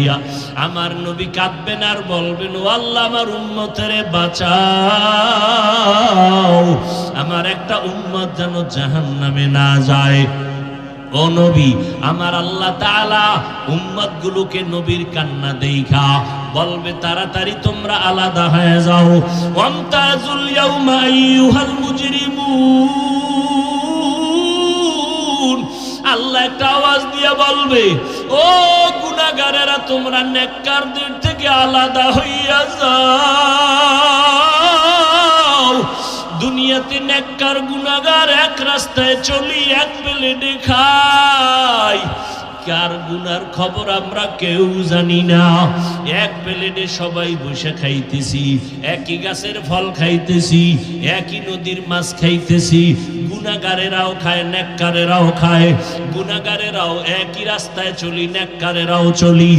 হইয়া আমার নবী কাঁদবেন আর বলবেন, ও আল্লাহ আমার উম্মতেরে বাঁচাও, আমার একটা উম্মত যেন জাহান্নামে না যায়। ও নবী, আমার আল্লাহ তাআলা উম্মত গুলোকে নবীর কান্না দেখা বলবে, তাড়াতাড়ি তোমরা আলাদা হয়ে যাও। ওয়ামতাজুল ইয়াউমা আইয়ুহাল মুজরিমুন, আল্লাহ একটা আওয়াজ দিয়ে বলবে, ও গুনাহগারেরা তোমরা নেককারদের থেকে আলাদা হইয়া যাও। দুনিয়াতে নেককার গুনাহগার এক রাস্তায় চলি, এক প্লেটে খাই, কার গুনার খবর আমরা কেউ জানি না। এক প্লেটে সবাই বসে খাইতেছি, একই গাছের ফল খাইতেছি, একই নদীর মাছ খাইতেছি। গুনাহগারেরাও খায়, নেককারেরাও খায়। গুনাহগারেরাও একই রাস্তায় চলি, নেককারেরাও চলি।